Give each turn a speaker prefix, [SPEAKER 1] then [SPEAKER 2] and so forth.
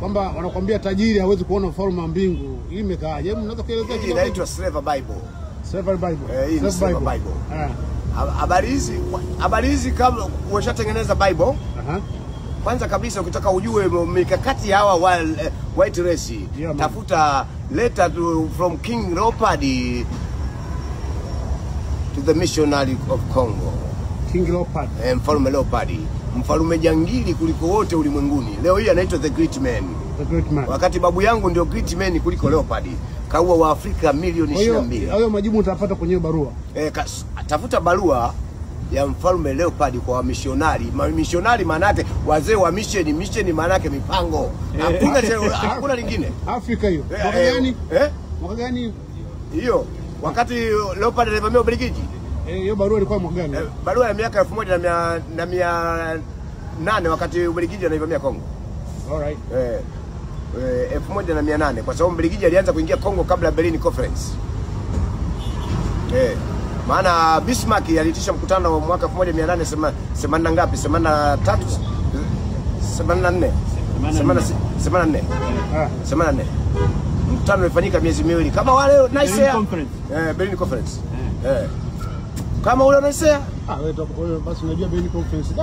[SPEAKER 1] kwamba wanakuambia tajiri hawezi kuona ufalme wa mbingu. Hii imekaaje? Hebu unaweza kuelezea kidogo?
[SPEAKER 2] Inaitwa Slavery Bible.
[SPEAKER 1] Slavery Bible.
[SPEAKER 2] Hii ni Slavery Bible. Habari hizi kama umeshatengeneza Bible. Kwanza kabisa ukitaka ujue mikakati hawa white race, tafuta letter from King Leopold to the missionary of Congo.
[SPEAKER 1] King Leopold.
[SPEAKER 2] Mfalme Leopold. Mfalme jangili kuliko wote ulimwenguni. Leo hii anaitwa the great man.
[SPEAKER 1] The great man.
[SPEAKER 2] Wakati babu yangu ndio great man kuliko Leopold. Kaua wa Afrika milioni 22.
[SPEAKER 1] Hayo majibu utapata kwenye barua.
[SPEAKER 2] Tafuta barua ya mfalme Leopold kwa wamishonari. Mishonari maana yake wazee wa mission maana yake mipango. Hakuna lingine.
[SPEAKER 1] Afrika hiyo. Mwaka gani? Mwaka gani?
[SPEAKER 2] Hiyo wakati Leopold alivamia Ubelgiji.
[SPEAKER 1] Hiyo barua ilikuwa mwaka gani?
[SPEAKER 2] Barua ya miaka 1800 wakati Ubelgiji anaivamia Kongo.
[SPEAKER 1] Alright.
[SPEAKER 2] 1800 kwa sababu Ubelgiji alianza kuingia Kongo kabla ya Berlin Conference. Maana Bismarck aliitisha mkutano wa mwaka 1880 ngapi? 83 84 84. Mkutano ulifanyika miezi miwili kama wale Nicaea Berlin Conference. Kama ule Nicaea
[SPEAKER 1] wewe basi unajua Berlin Conference